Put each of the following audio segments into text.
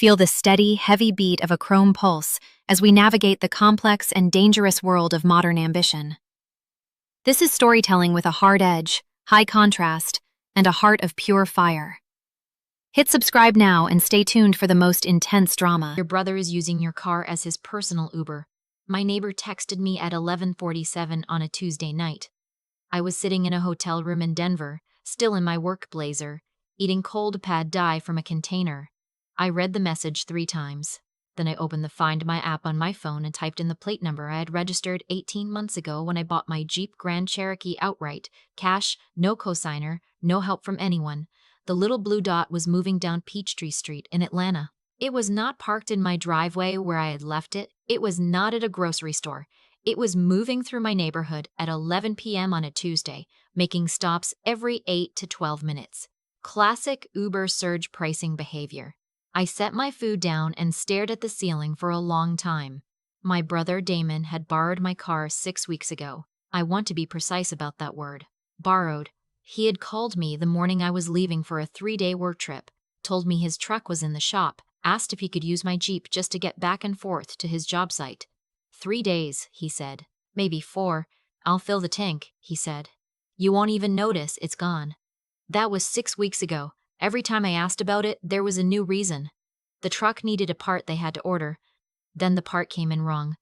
Feel the steady, heavy beat of a chrome pulse as we navigate the complex and dangerous world of modern ambition. This is storytelling with a hard edge, high contrast, and a heart of pure fire. Hit subscribe now and stay tuned for the most intense drama. Your brother is using your car as his personal Uber. My neighbor texted me at 11:47 on a Tuesday night. I was sitting in a hotel room in Denver, still in my work blazer, eating cold pad thai from a container. I read the message 3 times. Then I opened the Find My app on my phone and typed in the plate number I had registered 18 months ago when I bought my Jeep Grand Cherokee outright, cash, no cosigner, no help from anyone. The little blue dot was moving down Peachtree Street in Atlanta. It was not parked in my driveway where I had left it. It was not at a grocery store. It was moving through my neighborhood at 11 p.m. on a Tuesday, making stops every 8 to 12 minutes. Classic Uber surge pricing behavior. I set my food down and stared at the ceiling for a long time. My brother Damon had borrowed my car 6 weeks ago. I want to be precise about that word. Borrowed. He had called me the morning I was leaving for a 3-day work trip, told me his truck was in the shop, asked if he could use my Jeep just to get back and forth to his job site. 3 days, he said. Maybe 4. I'll fill the tank, he said. You won't even notice it's gone. That was 6 weeks ago. Every time I asked about it, there was a new reason. The truck needed a part they had to order. Then the part came in wrong.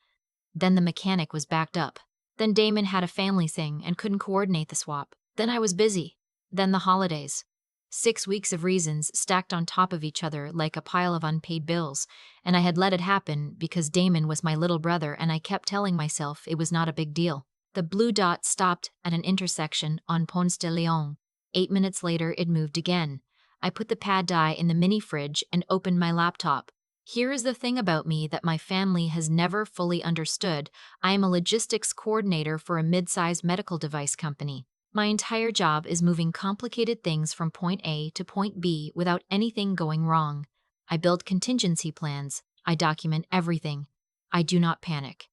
Then the mechanic was backed up. Then Damon had a family thing and couldn't coordinate the swap. Then I was busy. Then the holidays. 6 weeks of reasons stacked on top of each other like a pile of unpaid bills, and I had let it happen because Damon was my little brother and I kept telling myself it was not a big deal. The blue dot stopped at an intersection on Ponce de Leon. 8 minutes later, it moved again. I put the pad thai in the mini fridge and opened my laptop. Here is the thing about me that my family has never fully understood. I am a logistics coordinator for a mid-sized medical device company. My entire job is moving complicated things from point A to point B without anything going wrong. I build contingency plans. I document everything. I do not panic.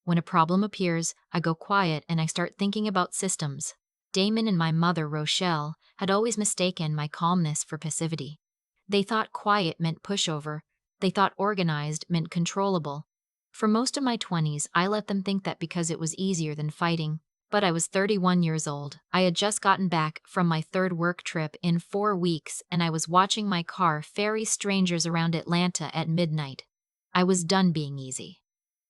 When a problem appears, I go quiet and I start thinking about systems. Damon and my mother, Rochelle, had always mistaken my calmness for passivity. They thought quiet meant pushover. They thought organized meant controllable. For most of my 20s, I let them think that because it was easier than fighting. But I was 31 years old. I had just gotten back from my 3rd work trip in 4 weeks, and I was watching my car ferry strangers around Atlanta at midnight. I was done being easy.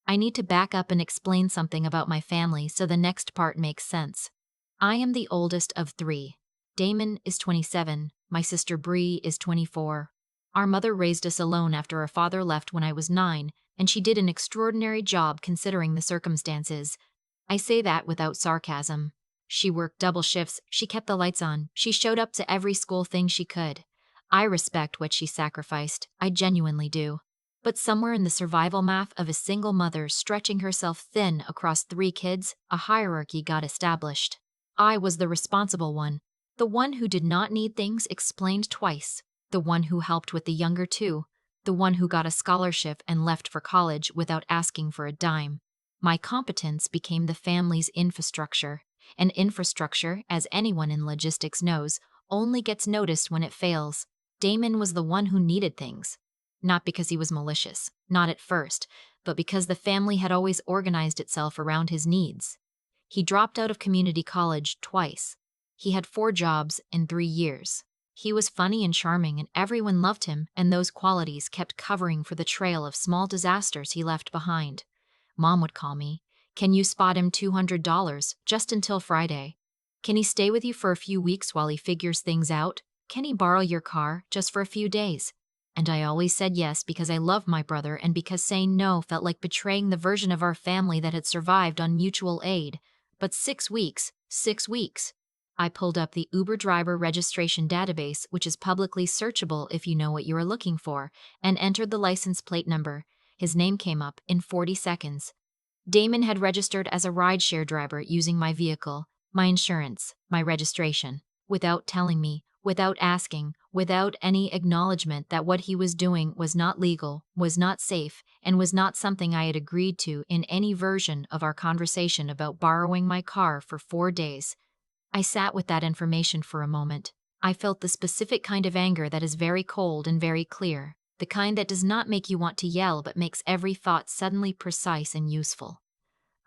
I need to back up and explain something about my family so the next part makes sense. I am the oldest of 3. Damon is 27. My sister Bree is 24. Our mother raised us alone after our father left when I was 9, and she did an extraordinary job considering the circumstances. I say that without sarcasm. She worked double shifts, she kept the lights on, she showed up to every school thing she could. I respect what she sacrificed, I genuinely do. But somewhere in the survival math of a single mother stretching herself thin across 3 kids, a hierarchy got established. I was the responsible one, the one who did not need things explained twice, the one who helped with the younger 2, the one who got a scholarship and left for college without asking for a dime. My competence became the family's infrastructure, and infrastructure, as anyone in logistics knows, only gets noticed when it fails. Damon was the one who needed things. Not because he was malicious, not at first, but because the family had always organized itself around his needs. He dropped out of community college twice. He had 4 jobs in 3 years. He was funny and charming and everyone loved him, and those qualities kept covering for the trail of small disasters he left behind. Mom would call me. Can you spot him $200 just until Friday? Can he stay with you for a few weeks while he figures things out? Can he borrow your car just for a few days? And I always said yes because I loved my brother and because saying no felt like betraying the version of our family that had survived on mutual aid. But 6 weeks. I pulled up the Uber driver registration database, which is publicly searchable if you know what you are looking for, and entered the license plate number. His name came up in 40 seconds. Damon had registered as a rideshare driver using my vehicle, my insurance, my registration, without telling me, without asking, without any acknowledgement that what he was doing was not legal, was not safe, and was not something I had agreed to in any version of our conversation about borrowing my car for 4 days. I sat with that information for a moment. I felt the specific kind of anger that is very cold and very clear. The kind that does not make you want to yell but makes every thought suddenly precise and useful.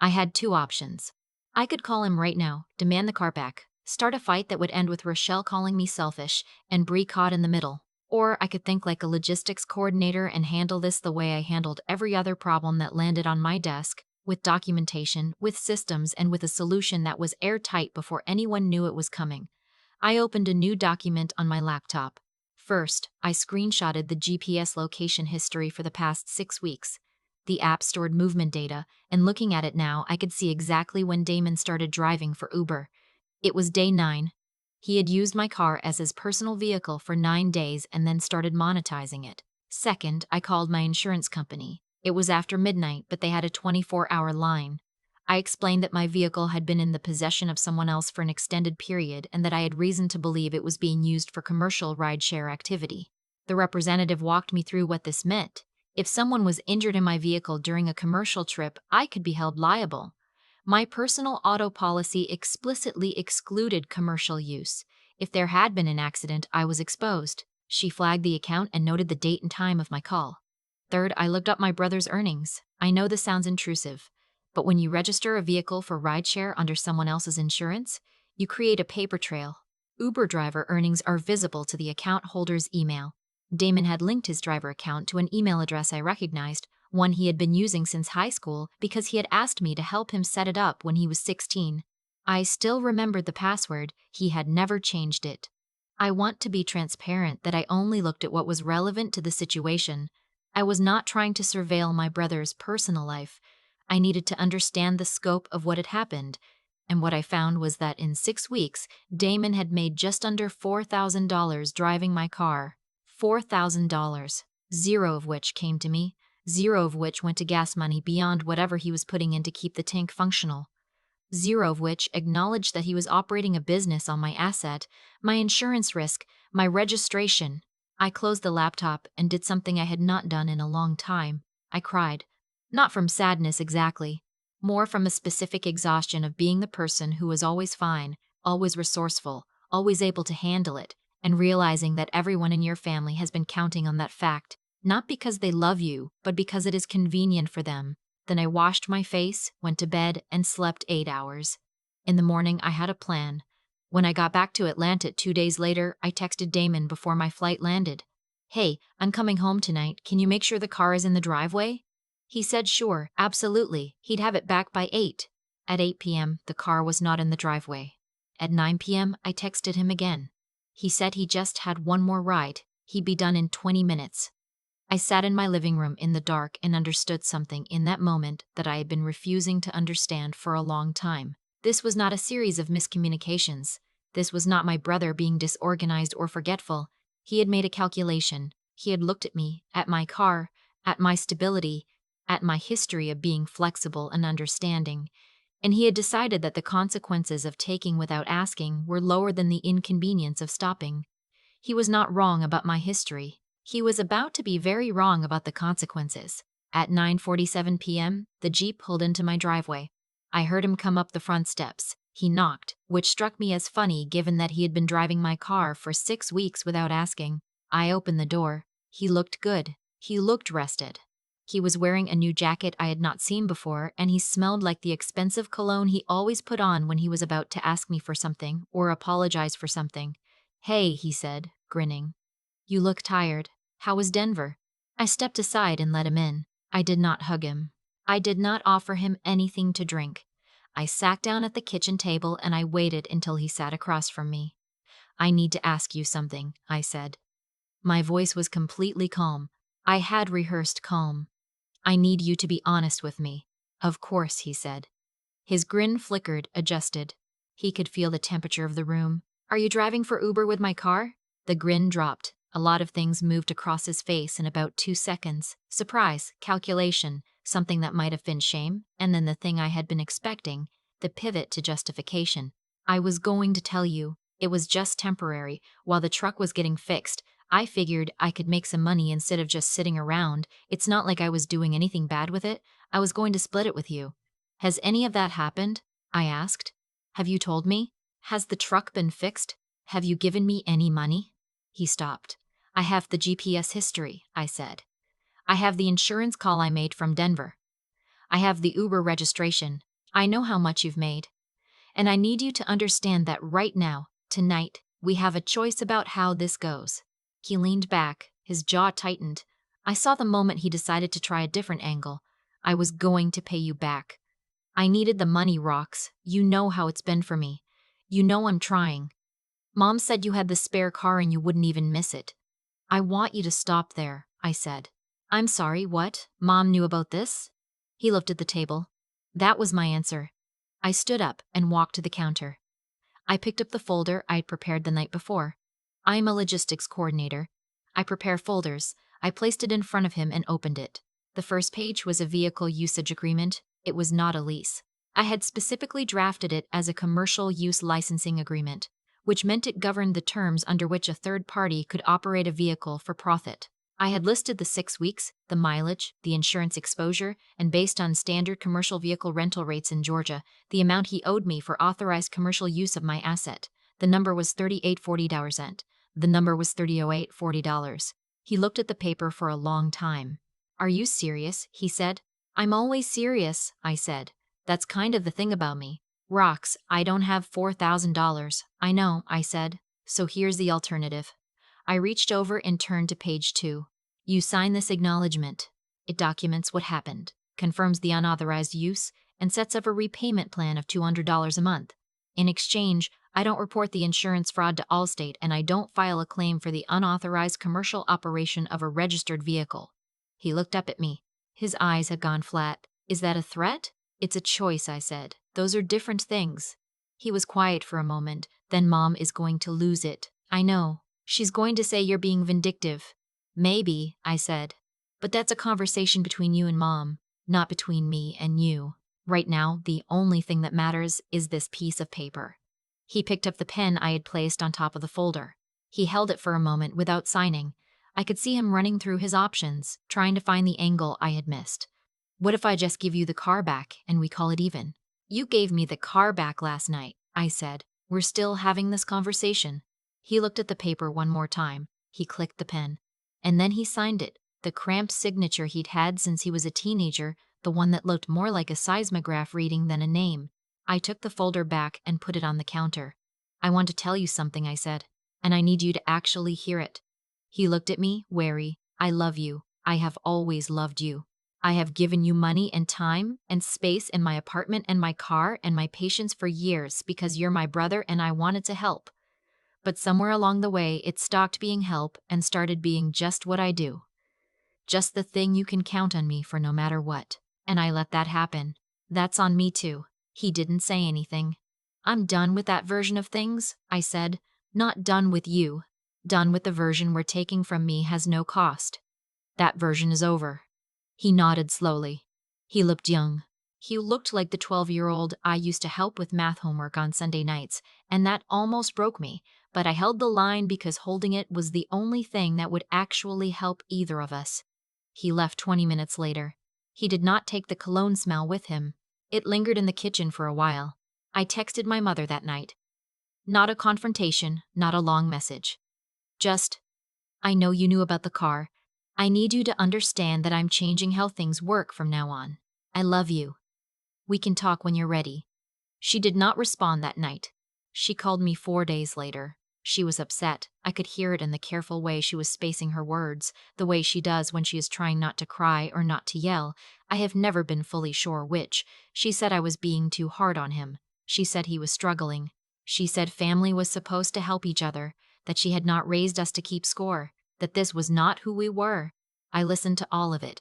I had two options. I could call him right now, demand the car back, start a fight that would end with Rochelle calling me selfish and Bree caught in the middle. Or I could think like a logistics coordinator and handle this the way I handled every other problem that landed on my desk, with documentation, with systems, and with a solution that was airtight before anyone knew it was coming. I opened a new document on my laptop. First, I screenshotted the GPS location history for the past 6 weeks. The app stored movement data, and looking at it now, I could see exactly when Damon started driving for Uber. It was day 9. He had used my car as his personal vehicle for 9 days and then started monetizing it. Second, I called my insurance company. It was after midnight, but they had a 24-hour line. I explained that my vehicle had been in the possession of someone else for an extended period and that I had reason to believe it was being used for commercial rideshare activity. The representative walked me through what this meant. If someone was injured in my vehicle during a commercial trip, I could be held liable. My personal auto policy explicitly excluded commercial use. If there had been an accident, I was exposed. She flagged the account and noted the date and time of my call. Third, I looked up my brother's earnings. I know this sounds intrusive, but when you register a vehicle for rideshare under someone else's insurance, you create a paper trail. Uber driver earnings are visible to the account holder's email. Damon had linked his driver account to an email address I recognized, one he had been using since high school because he had asked me to help him set it up when he was 16. I still remembered the password. He had never changed it. I want to be transparent that I only looked at what was relevant to the situation. I was not trying to surveil my brother's personal life. I needed to understand the scope of what had happened, and what I found was that in 6 weeks, Damon had made just under $4,000 driving my car. $4,000, zero of which came to me, zero of which went to gas money beyond whatever he was putting in to keep the tank functional, zero of which acknowledged that he was operating a business on my asset, my insurance risk, my registration. I closed the laptop and did something I had not done in a long time. I cried. Not from sadness exactly, more from a specific exhaustion of being the person who was always fine, always resourceful, always able to handle it, and realizing that everyone in your family has been counting on that fact, not because they love you, but because it is convenient for them. Then I washed my face, went to bed, and slept 8 hours. In the morning, I had a plan. When I got back to Atlanta 2 days later, I texted Damon before my flight landed. "Hey, I'm coming home tonight. Can you make sure the car is in the driveway?" He said sure, absolutely. He'd have it back by 8. At 8 p.m., the car was not in the driveway. At 9 p.m., I texted him again. He said he just had one more ride. He'd be done in 20 minutes. I sat in my living room in the dark and understood something in that moment that I had been refusing to understand for a long time. This was not a series of miscommunications. This was not my brother being disorganized or forgetful. He had made a calculation. He had looked at me, at my car, at my stability, at my history of being flexible and understanding, and he had decided that the consequences of taking without asking were lower than the inconvenience of stopping. He was not wrong about my history. He was about to be very wrong about the consequences. At 9:47 p.m., the Jeep pulled into my driveway. I heard him come up the front steps. He knocked, which struck me as funny given that he had been driving my car for 6 weeks without asking. I opened the door. He looked good. He looked rested. He was wearing a new jacket I had not seen before, and he smelled like the expensive cologne he always put on when he was about to ask me for something or apologize for something. "Hey," he said, grinning. "You look tired. How was Denver?" I stepped aside and let him in. I did not hug him. I did not offer him anything to drink. I sat down at the kitchen table and I waited until he sat across from me. "I need to ask you something," I said. My voice was completely calm. I had rehearsed calm. "I need you to be honest with me." "Of course," he said. His grin flickered, adjusted. He could feel the temperature of the room. "Are you driving for Uber with my car?" The grin dropped. A lot of things moved across his face in about 2 seconds. Surprise, calculation, something that might have been shame, and then the thing I had been expecting, the pivot to justification. "I was going to tell you. It was just temporary. While the truck was getting fixed, I figured I could make some money instead of just sitting around. It's not like I was doing anything bad with it. I was going to split it with you." "Has any of that happened?" I asked. "Have you told me? Has the truck been fixed? Have you given me any money?" He stopped. I have the GPS history, I said. I have the insurance call I made from Denver. I have the Uber registration. I know how much you've made. And I need you to understand that right now, tonight, we have a choice about how this goes. He leaned back, his jaw tightened. I saw the moment he decided to try a different angle. I was going to pay you back. I needed the money, Rox. You know how it's been for me. You know I'm trying. Mom said you had the spare car and you wouldn't even miss it. I want you to stop there, I said. I'm sorry, what? Mom knew about this? He looked at the table. That was my answer. I stood up and walked to the counter. I picked up the folder I'd prepared the night before. I'm a logistics coordinator. I prepare folders. I placed it in front of him and opened it. The first page was a vehicle usage agreement. It was not a lease. I had specifically drafted it as a commercial use licensing agreement, which meant it governed the terms under which a third party could operate a vehicle for profit. I had listed the 6 weeks, the mileage, the insurance exposure, and based on standard commercial vehicle rental rates in Georgia, the amount he owed me for authorized commercial use of my asset. The number was $38.40 and the number was $30.40. He looked at the paper for a long time. Are you serious? He said. I'm always serious, I said. That's kind of the thing about me. Rox, I don't have $4,000. I know, I said. So here's the alternative. I reached over and turned to page 2. You sign this acknowledgement. It documents what happened, confirms the unauthorized use, and sets up a repayment plan of $200 a month. In exchange, I don't report the insurance fraud to Allstate and I don't file a claim for the unauthorized commercial operation of a registered vehicle. He looked up at me. His eyes had gone flat. Is that a threat? It's a choice, I said. Those are different things. He was quiet for a moment. Then Mom is going to lose it. I know. She's going to say you're being vindictive. Maybe, I said. But that's a conversation between you and Mom, not between me and you. Right now, the only thing that matters is this piece of paper. He picked up the pen I had placed on top of the folder. He held it for a moment without signing. I could see him running through his options, trying to find the angle I had missed. What if I just give you the car back and we call it even? You gave me the car back last night, I said. We're still having this conversation. He looked at the paper one more time. He clicked the pen. And then he signed it, the cramped signature he'd had since he was a teenager, the one that looked more like a seismograph reading than a name. I took the folder back and put it on the counter. I want to tell you something, I said, and I need you to actually hear it. He looked at me, wary. I love you. I have always loved you. I have given you money and time and space in my apartment and my car and my patience for years because you're my brother and I wanted to help. But somewhere along the way, it stopped being help and started being just what I do. Just the thing you can count on me for no matter what. And I let that happen. That's on me too. He didn't say anything. I'm done with that version of things, I said. Not done with you. Done with the version where taking from me has no cost. That version is over. He nodded slowly. He looked young. He looked like the 12-year-old I used to help with math homework on Sunday nights, and that almost broke me, but I held the line because holding it was the only thing that would actually help either of us. He left 20 minutes later. He did not take the cologne smell with him. It lingered in the kitchen for a while. I texted my mother that night. Not a confrontation, not a long message. Just, I know you knew about the car. I need you to understand that I'm changing how things work from now on. I love you. We can talk when you're ready. She did not respond that night. She called me 4 days later. She was upset. I could hear it in the careful way she was spacing her words, the way she does when she is trying not to cry or not to yell. I have never been fully sure which. She said I was being too hard on him. She said he was struggling. She said family was supposed to help each other, that she had not raised us to keep score, that this was not who we were. I listened to all of it.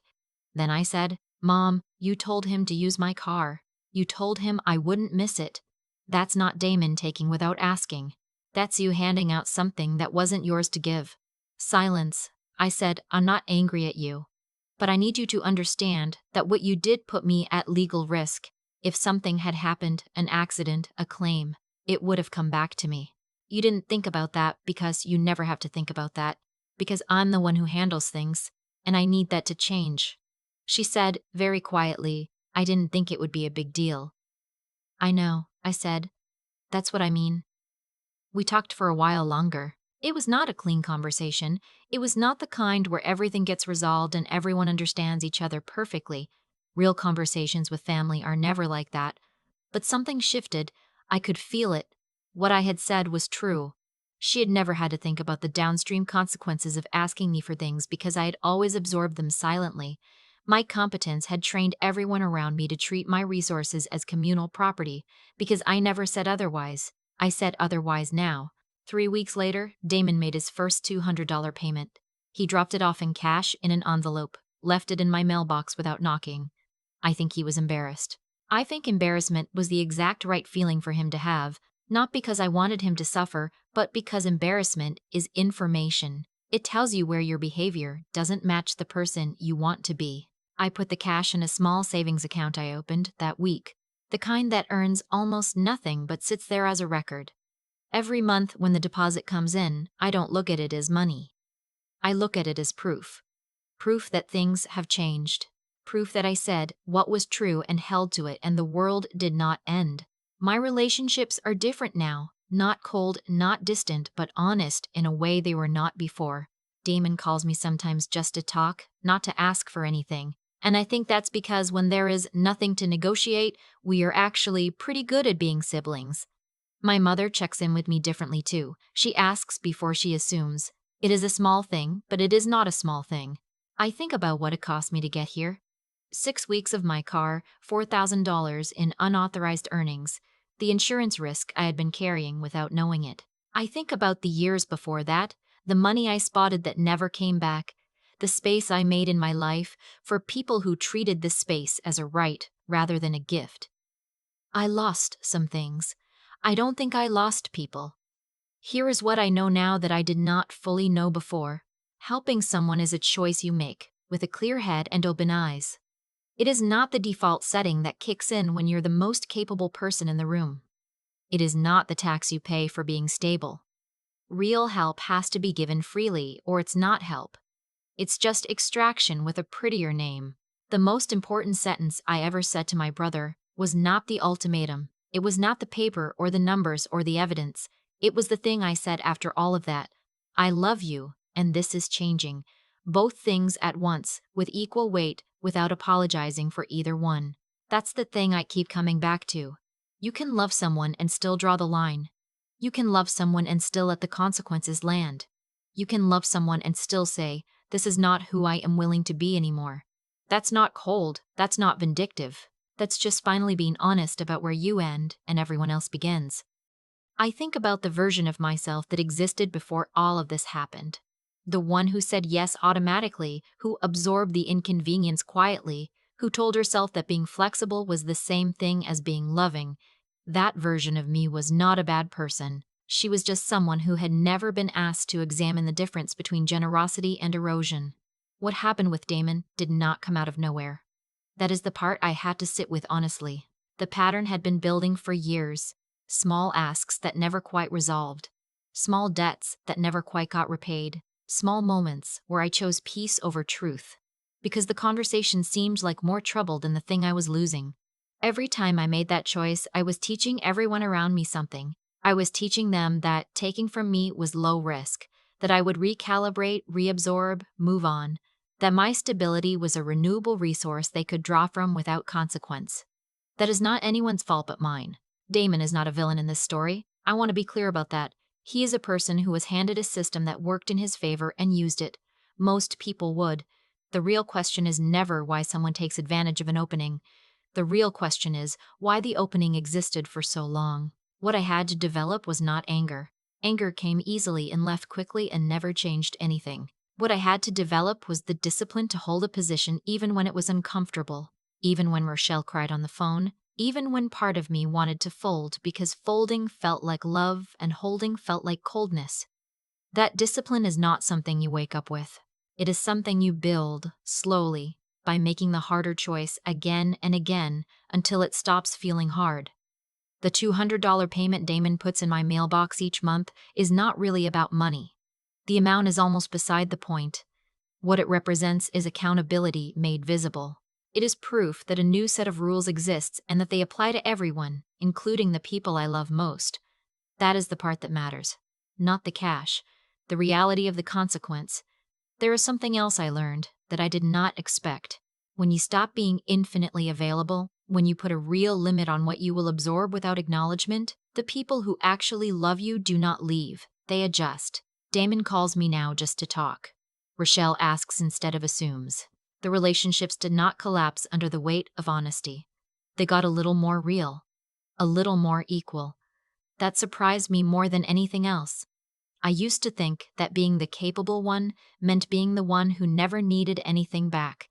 Then I said, Mom, you told him to use my car. You told him I wouldn't miss it. That's not Damon taking without asking. That's you handing out something that wasn't yours to give. Silence. I said, I'm not angry at you. But I need you to understand that what you did put me at legal risk. If something had happened, an accident, a claim, it would have come back to me. You didn't think about that because you never have to think about that. Because I'm the one who handles things, and I need that to change. She said, very quietly, I didn't think it would be a big deal. I know, I said. That's what I mean. We talked for a while longer. It was not a clean conversation. It was not the kind where everything gets resolved and everyone understands each other perfectly. Real conversations with family are never like that. But something shifted. I could feel it. What I had said was true. She had never had to think about the downstream consequences of asking me for things because I had always absorbed them silently. My competence had trained everyone around me to treat my resources as communal property because I never said otherwise. I said otherwise now. 3 weeks later, Damon made his first $200 payment. He dropped it off in cash in an envelope, left it in my mailbox without knocking. I think he was embarrassed. I think embarrassment was the exact right feeling for him to have, not because I wanted him to suffer, but because embarrassment is information. It tells you where your behavior doesn't match the person you want to be. I put the cash in a small savings account I opened that week, the kind that earns almost nothing but sits there as a record. Every month when the deposit comes in, I don't look at it as money. I look at it as proof. Proof that things have changed. Proof that I said what was true and held to it and the world did not end. My relationships are different now. Not cold, not distant, but honest in a way they were not before. Damon calls me sometimes just to talk, not to ask for anything. And I think that's because when there is nothing to negotiate, we are actually pretty good at being siblings. My mother checks in with me differently too. She asks before she assumes. It is a small thing, but it is not a small thing. I think about what it cost me to get here. 6 weeks of my car, $4,000 in unauthorized earnings, the insurance risk I had been carrying without knowing it. I think about the years before that, the money I spotted that never came back, the space I made in my life for people who treated this space as a right rather than a gift. I lost some things. I don't think I lost people. Here is what I know now that I did not fully know before. Helping someone is a choice you make, with a clear head and open eyes. It is not the default setting that kicks in when you're the most capable person in the room. It is not the tax you pay for being stable. Real help has to be given freely, or it's not help. It's just extraction with a prettier name. The most important sentence I ever said to my brother was not the ultimatum. It was not the paper or the numbers or the evidence. It was the thing I said after all of that. I love you, and this is changing. Both things at once, with equal weight, without apologizing for either one. That's the thing I keep coming back to. You can love someone and still draw the line. You can love someone and still let the consequences land. You can love someone and still say, this is not who I am willing to be anymore. That's not cold, that's not vindictive. That's just finally being honest about where you end and everyone else begins. I think about the version of myself that existed before all of this happened. The one who said yes automatically, who absorbed the inconvenience quietly, who told herself that being flexible was the same thing as being loving. That version of me was not a bad person. She was just someone who had never been asked to examine the difference between generosity and erosion. What happened with Damon did not come out of nowhere. That is the part I had to sit with honestly. The pattern had been building for years. Small asks that never quite resolved. Small debts that never quite got repaid. Small moments where I chose peace over truth. Because the conversation seemed like more trouble than the thing I was losing. Every time I made that choice, I was teaching everyone around me something. I was teaching them that taking from me was low risk, that I would recalibrate, reabsorb, move on, that my stability was a renewable resource they could draw from without consequence. That is not anyone's fault but mine. Damon is not a villain in this story. I want to be clear about that. He is a person who was handed a system that worked in his favor and used it. Most people would. The real question is never why someone takes advantage of an opening. The real question is why the opening existed for so long. What I had to develop was not anger. Anger came easily and left quickly and never changed anything. What I had to develop was the discipline to hold a position even when it was uncomfortable, even when Rochelle cried on the phone, even when part of me wanted to fold because folding felt like love and holding felt like coldness. That discipline is not something you wake up with. It is something you build, slowly, by making the harder choice again and again until it stops feeling hard. The $200 payment Damon puts in my mailbox each month is not really about money. The amount is almost beside the point. What it represents is accountability made visible. It is proof that a new set of rules exists and that they apply to everyone, including the people I love most. That is the part that matters. Not the cash. the reality of the consequence. There is something else I learned that I did not expect. When you stop being infinitely available, when you put a real limit on what you will absorb without acknowledgement, the people who actually love you do not leave, they adjust. Damon calls me now just to talk. Rochelle asks instead of assumes. The relationships did not collapse under the weight of honesty. They got a little more real, a little more equal. That surprised me more than anything else. I used to think that being the capable one meant being the one who never needed anything back.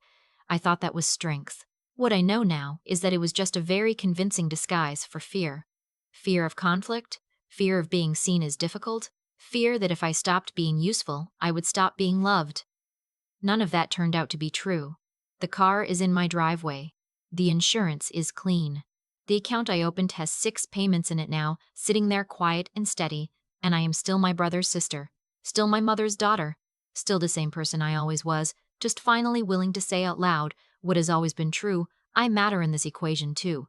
I thought that was strength. What I know now is that it was just a very convincing disguise for fear. Fear of conflict, fear of being seen as difficult, fear that if I stopped being useful, I would stop being loved. None of that turned out to be true. The car is in my driveway. The insurance is clean. The account I opened has 6 payments in it now, sitting there quiet and steady, and I am still my brother's sister, still my mother's daughter, still the same person I always was, just finally willing to say out loud what has always been true: I matter in this equation too.